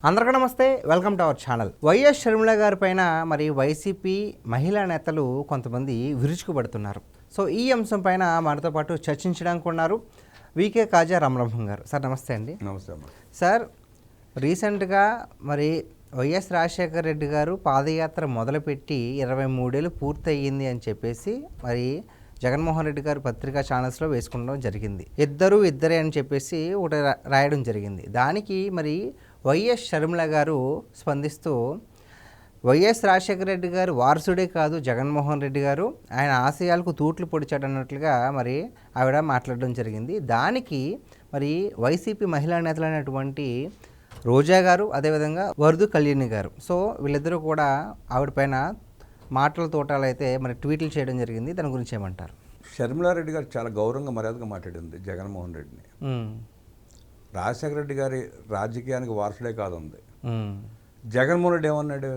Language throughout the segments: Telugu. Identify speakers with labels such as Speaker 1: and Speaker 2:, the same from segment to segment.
Speaker 1: అందరికీ నమస్తే, welcome to our channel. YS Sharmila గారి పైన మరి వైసీపీ మహిళా నేతలు కొంతమంది విరుచుకుపడుతున్నారు. సో ఈ అంశం పైన మనతో పాటు చర్చించడానికి ఉన్నారు వికే కాజా రామబ్రహ్మం గారు. సార్ నమస్తే అండి.
Speaker 2: నమస్తే
Speaker 1: సార్, రీసెంట్గా మరి వైఎస్ రాజశేఖర రెడ్డి గారు పాదయాత్ర మొదలుపెట్టి 23 ఏళ్ళు పూర్తయింది అని చెప్పేసి మరి జగన్మోహన్ రెడ్డి గారు పత్రికా ఛానల్స్లో వేసుకుండడం జరిగింది. ఇద్దరే అని చెప్పేసి ఒకటి రాయడం జరిగింది. దానికి మరి వైఎస్ షర్మిల గారు స్పందిస్తూ వైఎస్ రాజశేఖర రెడ్డి గారు వారసుడే కాదు జగన్మోహన్ రెడ్డి గారు, ఆయన ఆశయాలకు తూట్లు పొడిచాడన్నట్లుగా మరి ఆవిడ మాట్లాడడం జరిగింది. దానికి మరి వైసీపీ మహిళా నేతలైనటువంటి రోజా గారు, అదేవిధంగా వరదు కళ్యాణి గారు, సో వీళ్ళిద్దరూ కూడా ఆవిడ పైన మాటల తోటాలు అయితే మరి ట్వీట్లు చేయడం జరిగింది. దాని గురించి ఏమంటారు?
Speaker 2: షర్మిలారెడ్డి గారు చాలా గౌరవంగా మర్యాదగా మాట్లాడింది జగన్మోహన్ రెడ్డిని. రాజశేఖర రెడ్డి గారి రాజకీయానికి వారసుడే కాదుంది. జగన్మోహన్ రెడ్డి ఏమన్నాడు?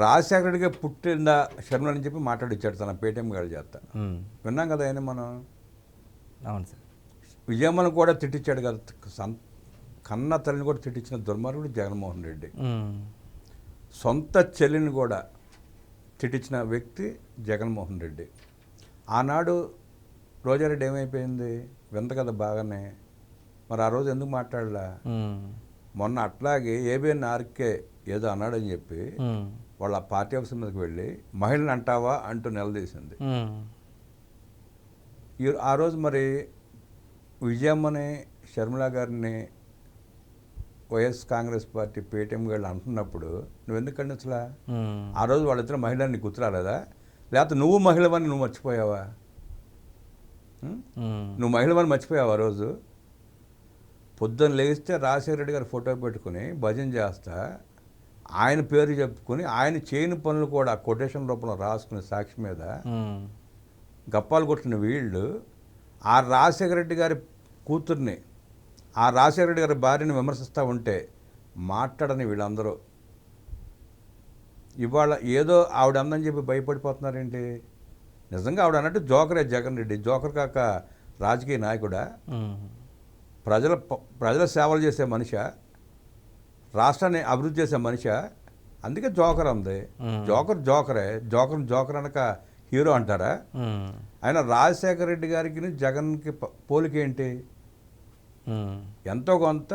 Speaker 2: రాజశేఖర రెడ్డిగా పుట్టిందా షర్మిల అని చెప్పి మాట్లాడిచ్చాడు తన పేటీఎం గారి చేత. విన్నాం కదా ఆయన మనం.
Speaker 1: అవును సార్.
Speaker 2: విజయమ్మను కూడా తిట్టించాడు కదా, కన్న తల్లిని కూడా తిట్టించిన దుర్మార్గుడు జగన్మోహన్ రెడ్డి. సొంత చెల్లిని కూడా తిట్టించిన వ్యక్తి జగన్మోహన్ రెడ్డి. ఆనాడు రోజారెడ్డి ఏమైపోయింది? వింత కదా బాగానే. మరి ఆ రోజు ఎందుకు మాట్లాడలా? మొన్న అట్లాగే ఏబిఎన్ ఆర్కే ఏదో అన్నాడని చెప్పి వాళ్ళ పార్టీ ఆఫీస్ మీదకి వెళ్ళి మహిళని అంటావా అంటూ నిలదీసింది. ఆ రోజు మరి విజయమ్మని షర్మిల గారిని వైఎస్ కాంగ్రెస్ పార్టీ పేటీఎం గారు అంటున్నప్పుడు నువ్వెందుకు ఖండించలా? ఆ రోజు వాళ్ళిద్దరు మహిళని గుర్తురాలేదా? లేకపోతే నువ్వు మహిళవని నువ్వు మర్చిపోయావా? నువ్వు మహిళవని మర్చిపోయావా? ఆ రోజు పొద్దున్న లేస్తే రాజశేఖర రెడ్డి గారి ఫోటో పెట్టుకుని భజన చేస్తా ఆయన పేరు చెప్పుకుని ఆయన చేయని పనులు కూడా కొటేషన్ రూపంలో రాసుకునే సాక్షి మీద గప్పాలు కొట్టిన వీళ్ళు ఆ రాజశేఖర రెడ్డి గారి కూతుర్ని, ఆ రాజశేఖర రెడ్డి గారి భార్యని విమర్శిస్తూ ఉంటే మాట్లాడని వీళ్ళందరూ ఇవాళ ఏదో ఆవిడ అందని చెప్పి భయపడిపోతున్నారేంటి? నిజంగా ఆవిడ అన్నట్టు జోకరే జగన్ రెడ్డి. జోకర్ కాక రాజకీయ నాయకుడా? ప్రజల సేవలు చేసే మనిషి, రాష్ట్రాన్ని అభివృద్ధి చేసే మనిషి. అందుకే జోకర్ అంది. జోకరే. జోకర్ అనక హీరో అంటారా? ఆయన రాజశేఖర రెడ్డి గారికి జగన్కి పోలికేంటి? ఎంతో కొంత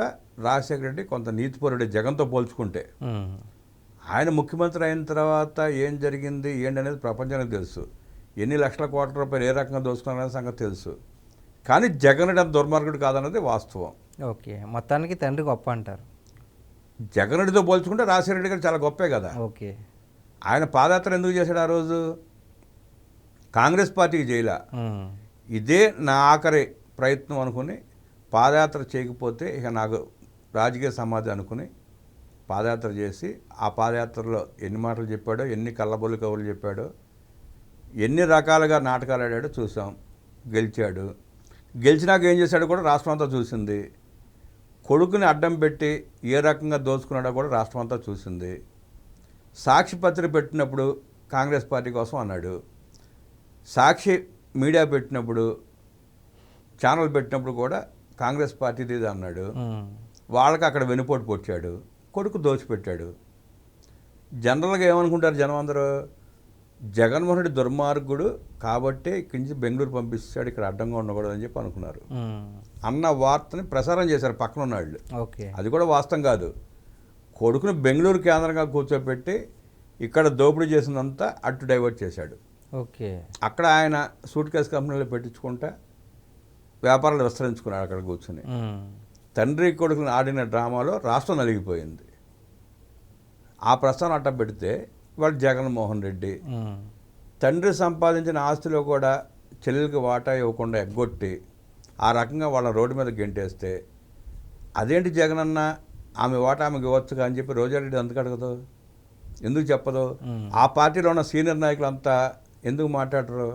Speaker 2: రాజశేఖర రెడ్డి కొంత నీతిపరుడే జగన్తో పోల్చుకుంటే. ఆయన ముఖ్యమంత్రి అయిన తర్వాత ఏం జరిగింది ఏంటనేది ప్రపంచానికి తెలుసు. ఎన్ని లక్షల కోట్ల రూపాయలు ఏ రకంగా దోచుకున్నారనే సంగతి తెలుసు. కానీ జగన్ రెడ్డి అంత దుర్మార్గుడు కాదన్నది వాస్తవం.
Speaker 1: ఓకే, మొత్తానికి తండ్రి గొప్ప అంటారు.
Speaker 2: జగన్ రెడ్డితో పోల్చుకుంటే రాజశేఖర రెడ్డి గారు చాలా గొప్పే కదా.
Speaker 1: ఓకే, ఆయన
Speaker 2: పాదయాత్ర ఎందుకు చేశాడు ఆ రోజు? కాంగ్రెస్ పార్టీకి చేయలే. ఇదే నా ఆఖరి ప్రయత్నం అనుకుని పాదయాత్ర చేయకపోతే ఇక నాకు రాజకీయ సమాధి అనుకుని పాదయాత్ర చేసి ఆ పాదయాత్రలో ఎన్ని మాటలు చెప్పాడో, ఎన్ని కళ్ళబొల్లి కబుర్లు చెప్పాడో, ఎన్ని రకాలుగా నాటకాలు ఆడాడో చూసాం. గెలిచాడు. గెలిచినాక ఏం చేశాడో కూడా రాష్ట్రం అంతా చూసింది. కొడుకుని అడ్డం పెట్టి ఏ రకంగా దోచుకున్నాడో కూడా రాష్ట్రం అంతా చూసింది. సాక్షి పత్రిక పెట్టినప్పుడు కాంగ్రెస్ పార్టీ కోసం అన్నాడు. సాక్షి మీడియా పెట్టినప్పుడు, ఛానల్ పెట్టినప్పుడు కూడా కాంగ్రెస్ పార్టీది అన్నాడు. వాళ్ళకి అక్కడ వెనుపోటు పొచ్చాడు. కొడుకు దోచిపెట్టాడు. జనరల్గా ఏమనుకుంటారు జనం అందరూ? జగన్మోహన్ రెడ్డి దుర్మార్గుడు కాబట్టి ఇక్కడి నుంచి బెంగళూరు పంపిస్తాడు, ఇక్కడ అడ్డంగా ఉండకూడదు అని చెప్పి అనుకున్నారు. అన్న వార్తని ప్రసారం చేశారు పక్కన ఉన్న వాళ్ళు. అది కూడా వాస్తవం కాదు. కొడుకుని బెంగళూరు కేంద్రంగా కూర్చోబెట్టి ఇక్కడ దోపిడీ చేసినంతా అటు డైవర్ట్ చేశాడు. అక్కడ ఆయన సూట్ కేసు కంపెనీలో పెట్టించుకుంటా వ్యాపారాలు విస్తరించుకున్నాడు అక్కడ కూర్చుని. తండ్రి కొడుకుని ఆడిన డ్రామాలో రాష్ట్రం నలిగిపోయింది. ఆ ప్రస్తావన అట్ట పెడితే వాడు జగన్మోహన్ రెడ్డి తండ్రి సంపాదించిన ఆస్తిలో కూడా చెల్లెలకి వాటా ఇవ్వకుండా ఎగ్గొట్టి ఆ రకంగా వాళ్ళ రోడ్డు మీద గెంటేస్తే అదేంటి జగన్ అన్న ఆమె వాటా ఆమెకి ఇవ్వచ్చు అని చెప్పి రోజారెడ్డి ఎందుకు అడగదు? ఎందుకు చెప్పదు? ఆ పార్టీలో ఉన్న సీనియర్ నాయకులంతా ఎందుకు మాట్లాడరు?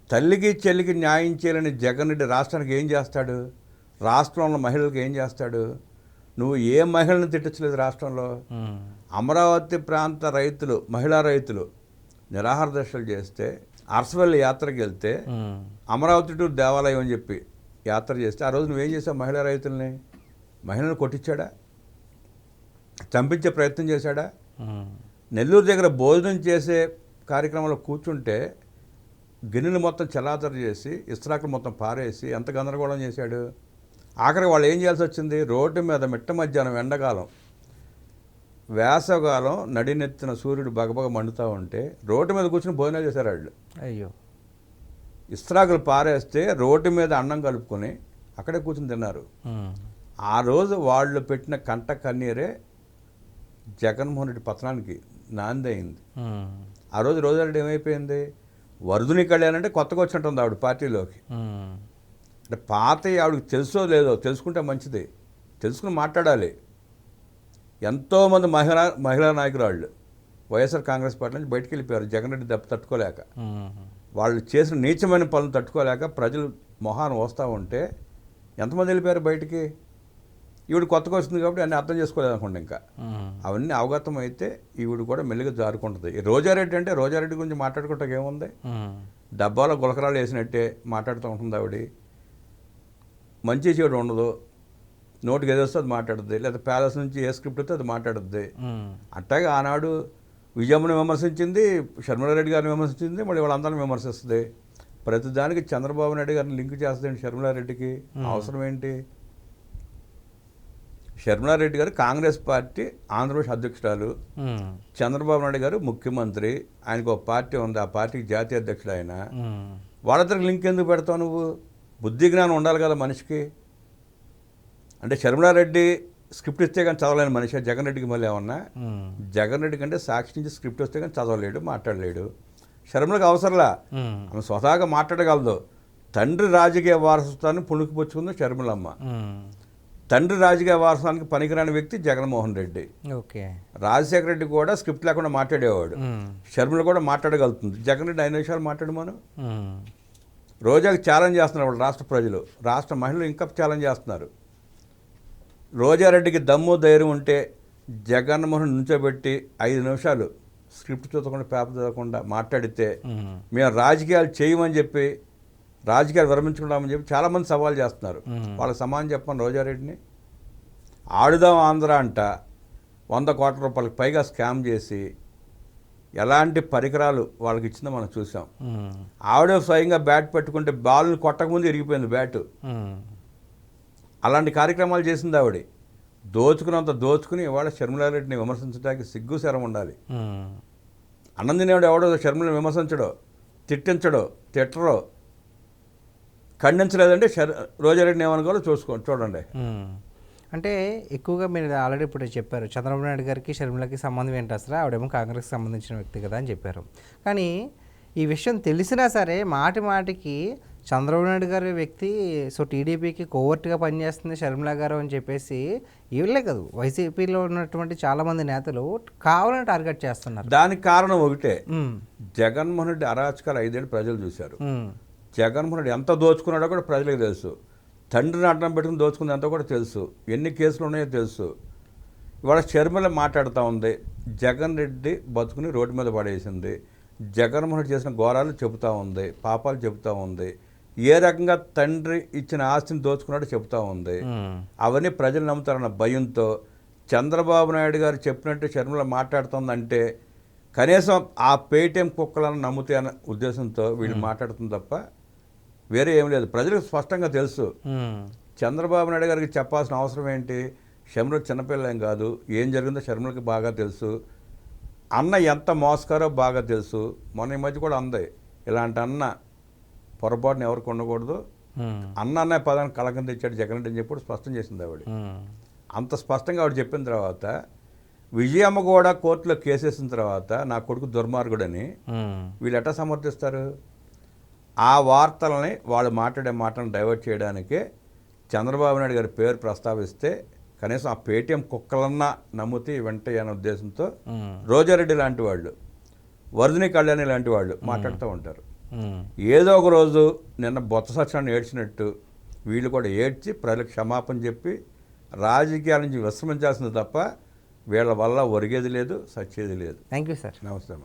Speaker 2: తల్లికి చెల్లికి న్యాయం చేయాలని జగన్ రెడ్డి రాష్ట్రానికి ఏం చేస్తాడు? రాష్ట్రంలో మహిళలకు ఏం చేస్తాడు? నువ్వు ఏ మహిళను తిట్టచ్చలేదు రాష్ట్రంలో? అమరావతి ప్రాంత రైతులు, మహిళా రైతులు నిరాహార దీక్షలు చేస్తే, అరసవల్లి యాత్రకి వెళ్తే, అమరావతి టు దేవాలయం అని చెప్పి యాత్ర చేస్తే ఆ రోజు నువ్వేం చేసావు? మహిళా రైతుల్ని మహిళను కొట్టించాడా? చంపించే ప్రయత్నం చేశాడా?
Speaker 1: ఉమ్.
Speaker 2: నెల్లూరు దగ్గర భోజనం చేసే కార్యక్రమంలో కూర్చుంటే గిన్నెలు మొత్తం చెల్లాతరు చేసి ఇస్త్రాకులు మొత్తం పారేసి ఎంత గందరగోళం చేశాడు. ఆఖరికి వాళ్ళు ఏం చేయాల్సి వచ్చింది? రోడ్డు మీద మిట్ట మధ్యాహ్నం ఎండాకాలం, వేసవకాలం నడినెత్తిన సూర్యుడు బగబగ మండుతూ ఉంటే రోడ్డు మీద కూర్చుని భోజనాలు చేశారు వాళ్ళు.
Speaker 1: అయ్యో.
Speaker 2: ఇస్త్రాకులు పారేస్తే రోడ్డు మీద అన్నం కలుపుకొని అక్కడే కూర్చుని తిన్నారు.
Speaker 1: ఉమ్.
Speaker 2: ఆ రోజు వాళ్ళు పెట్టిన కంట కన్నీరే జగన్మోహన్ రెడ్డి పతనానికి నాంది అయింది.
Speaker 1: ఉమ్.
Speaker 2: ఆ రోజు రోజారెడ్డి ఏమైపోయింది? వరదుని కళ్యాణ్ అంటే కొత్తగా వచ్చినట్టుంది ఆవిడ పార్టీలోకి.
Speaker 1: ఉమ్.
Speaker 2: అంటే పాత ఆవిడకి తెలుసో లేదో, తెలుసుకుంటే మంచిది, తెలుసుకుని మాట్లాడాలి. ఎంతోమంది మహిళా నాయకురాళ్ళు వైఎస్ఆర్ కాంగ్రెస్ పార్టీ నుంచి బయటికి వెళ్ళిపోయారు జగన్ రెడ్డి దెబ్బ తట్టుకోలేక.
Speaker 1: ఉమ్.
Speaker 2: వాళ్ళు చేసిన నీచమైన పనులు తట్టుకోలేక ప్రజలు మొహాన్ని వస్తూ ఉంటే ఎంతమంది వెళ్ళిపోయారు బయటికి. ఈవిడ కొత్తగా వస్తుంది కాబట్టి అన్నీ అర్థం చేసుకోలేదు అనుకోండి. ఇంకా
Speaker 1: ఉమ్.
Speaker 2: అవన్నీ అవగతం అయితే ఈవిడ కూడా మెల్లిగా జారుకుంటుంది. ఈ రోజారెడ్డి అంటే రోజారెడ్డి గురించి మాట్లాడుకుంటాక ఏముంది?
Speaker 1: ఉమ్.
Speaker 2: డబ్బాలో గులకరాలు వేసినట్టే మాట్లాడుతూ ఉంటుంది ఆవిడ. మంచి చెడు ఉండదు, నోటికి ఏదో వస్తే అది మాట్లాడుద్ది, లేదా ప్యాలెస్ నుంచి ఏ స్క్రిప్ట్ వస్తే అది మాట్లాడుద్ది.
Speaker 1: ఉమ్.
Speaker 2: అట్టాగే ఆనాడు విజయమ్మని విమర్శించింది, షర్మిలారెడ్డి గారిని విమర్శించింది, మళ్ళీ వాళ్ళందరిని విమర్శిస్తుంది. ప్రతిదానికి చంద్రబాబు నాయుడు గారిని లింక్ చేస్తుంది షర్మిలారెడ్డికి. అవసరం ఏంటి? షర్మిలారెడ్డి గారు కాంగ్రెస్ పార్టీ ఆంధ్రప్రదేశ్ అధ్యక్షురాలు,
Speaker 1: ఉమ్.
Speaker 2: చంద్రబాబు నాయుడు గారు ముఖ్యమంత్రి, ఆయనకు ఒక పార్టీ ఉంది, ఆ పార్టీకి జాతీయ అధ్యక్షుడు ఆయన.
Speaker 1: ఉమ్.
Speaker 2: వాళ్ళిద్దరికి లింక్ ఎందుకు పెడతావు నువ్వు? బుద్ధి జ్ఞానం ఉండాలి కదా మనిషికి. అంటే షర్మిలారెడ్డి స్క్రిప్ట్ ఇస్తే కానీ చదవలేని మనిషి జగన్ రెడ్డికి మళ్ళీ ఏమన్నా?
Speaker 1: ఉమ్.
Speaker 2: జగన్ రెడ్డి కంటే సాక్షి నుంచి స్క్రిప్ట్ వస్తే కానీ చదవలేడు, మాట్లాడలేడు. షర్మిలకు అవసరంలా,
Speaker 1: ఉమ్.
Speaker 2: ఆమె స్వతహాగా మాట్లాడగలదు. తండ్రి రాజకీయ వారసత్వాన్ని పుణుకుపుచ్చుకుంది షర్మిలమ్మ.
Speaker 1: ఉమ్.
Speaker 2: తండ్రి రాజకీయ వారసత్వానికి పనికిరాని వ్యక్తి జగన్మోహన్ రెడ్డి.
Speaker 1: ఓకే.
Speaker 2: రాజశేఖర రెడ్డి కూడా స్క్రిప్ట్ లేకుండా మాట్లాడేవాడు.
Speaker 1: ఉమ్.
Speaker 2: షర్మిల కూడా మాట్లాడగలుగుతుంది. జగన్ రెడ్డి 5 నిమిషాలు మాట్లాడమను.
Speaker 1: ఉమ్.
Speaker 2: రోజాకి ఛాలెంజ్ చేస్తున్నారు వాళ్ళు రాష్ట్ర ప్రజలు, రాష్ట్ర మహిళలు ఇంకా ఛాలెంజ్ చేస్తున్నారు. రోజారెడ్డికి దమ్ము ధైర్యం ఉంటే జగన్మోహన్ నుంచోబెట్టి 5 నిమిషాలు స్క్రిప్ట్ చదవకుండా పేపర్ చదవకుండా మాట్లాడితే
Speaker 1: ఉమ్.
Speaker 2: మేము రాజకీయాలు చేయమని చెప్పి, రాజకీయాలు విరమించుకుంటామని చెప్పి చాలామంది సవాల్ చేస్తున్నారు. వాళ్ళకి సమానం చెప్పమని రోజారెడ్డిని. ఆడుదాం ఆంధ్ర అంట 100 కోట్ల రూపాయలకు పైగా స్కామ్ చేసి ఎలాంటి పరికరాలు వాళ్ళకి ఇచ్చిందో మనం చూసాం.
Speaker 1: ఉమ్.
Speaker 2: ఆవిడే స్వయంగా బ్యాట్ పెట్టుకుంటే బాల్ని కొట్టకముందు ఇరిగిపోయింది బ్యాటు.
Speaker 1: ఉమ్.
Speaker 2: అలాంటి కార్యక్రమాలు చేసింది ఆవిడ. దోచుకున్నంత దోచుకుని ఇవాళ షర్మిలారెడ్డిని విమర్శించడానికి సిగ్గు శరం ఉండాలి.
Speaker 1: ఉమ్.
Speaker 2: అన్నం తినేవాడు ఎవడో షర్మిలను విమర్శించడో, తిట్టించడో, తిట్టరో, ఖండించలేదంటే రోజారెడ్డిని ఏమనుకోవాలో చూడండి.
Speaker 1: ఉమ్. అంటే ఎక్కువగా మీరు ఆల్రెడీ ఇప్పుడు చెప్పారు చంద్రబాబు నాయుడు గారికి షర్మిలకి సంబంధం ఏంటి అసలు, ఆవిడేమో కాంగ్రెస్కి సంబంధించిన వ్యక్తి కదా అని చెప్పారు. కానీ ఈ విషయం తెలిసినా సరే మాటి మాటికి చంద్రబాబు నాయుడు గారి వ్యక్తి, సో టీడీపీకి కోవర్ట్గా పనిచేస్తుంది షర్మిల గారు అని చెప్పేసి వీళ్ళే కాదు వైసీపీలో ఉన్నటువంటి చాలామంది నేతలు కావాలని టార్గెట్ చేస్తున్నారు.
Speaker 2: దానికి కారణం ఒకటే,
Speaker 1: ఉమ్.
Speaker 2: జగన్మోహన్ రెడ్డి అరాచకాలు 5 ఏళ్ళు ప్రజలు చూశారు.
Speaker 1: ఉమ్.
Speaker 2: జగన్మోహన్ రెడ్డి ఎంత దోచుకున్నాడో కూడా ప్రజలకు తెలుసు. తండ్రిని అడ్డం పెట్టుకుని దోచుకుంది అంతా కూడా తెలుసు. ఎన్ని కేసులు ఉన్నాయో తెలుసు. ఇవాళ షర్మిల మాట్లాడుతూ ఉంది, జగన్ రెడ్డి బతుకుని రోడ్డు మీద పడేసింది, జగన్మోహన్ రెడ్డి చేసిన ఘోరాలు చెబుతూ ఉంది, పాపాలు చెబుతూ ఉంది, ఏ రకంగా తండ్రి ఇచ్చిన ఆస్తిని దోచుకున్నాడో చెబుతూ ఉంది. అవన్నీ ప్రజలు నమ్ముతారన్న భయంతో చంద్రబాబు నాయుడు గారు చెప్పినట్టు షర్మిల మాట్లాడుతుందంటే కనీసం ఆ పేటీఎం కుక్కలను నమ్ముతాయి అన్న ఉద్దేశంతో వీళ్ళు మాట్లాడుతుంది తప్ప వేరే ఏం లేదు. ప్రజలకు స్పష్టంగా తెలుసు. చంద్రబాబు నాయుడు గారికి చెప్పాల్సిన అవసరం ఏంటి? షర్మిల చిన్నపిల్ల ఏం కాదు, ఏం జరిగిందో షర్మిలకి బాగా తెలుసు. అన్న ఎంత మోసకారో బాగా తెలుసు. మొన్న ఈ మధ్య కూడా అంది, ఇలాంటి అన్న పొరపాటున ఎవరికి ఉండకూడదు, అన్న అన్నయ్య పదాన్ని కళకం తెచ్చాడు జగన్ రెడ్డి అని చెప్పి స్పష్టం చేసింది ఆవిడ. అంత స్పష్టంగా ఆవిడ చెప్పిన తర్వాత విజయమ్మ కూడా కోర్టులో కేసేసిన తర్వాత నా కొడుకు దుర్మార్గుడని వీళ్ళు ఎట్లా సమర్థిస్తారు? ఆ వార్తలని వాళ్ళు మాట్లాడే మాటలను డైవర్ట్ చేయడానికే చంద్రబాబు నాయుడు గారి పేరు ప్రస్తావిస్తే కనీసం ఆ పేటీఎం కుక్కలన్నా నమ్మితే వెంటయ్య అనే ఉద్దేశంతో రోజారెడ్డి లాంటి వాళ్ళు, వరదని కళ్యాణి లాంటి వాళ్ళు మాట్లాడుతూ ఉంటారు. ఏదో ఒక రోజు నిన్న బొత్స సత్యనారాయణ ఏడ్చినట్టు వీళ్ళు కూడా ఏడ్చి ప్రజలకు క్షమాపణ చెప్పి రాజకీయాల నుంచి విశ్రమించాల్సింది తప్ప వీళ్ళ వల్ల ఒరిగేది లేదు, సచ్చేది లేదు.
Speaker 1: Thank you sir.
Speaker 2: నమస్తే.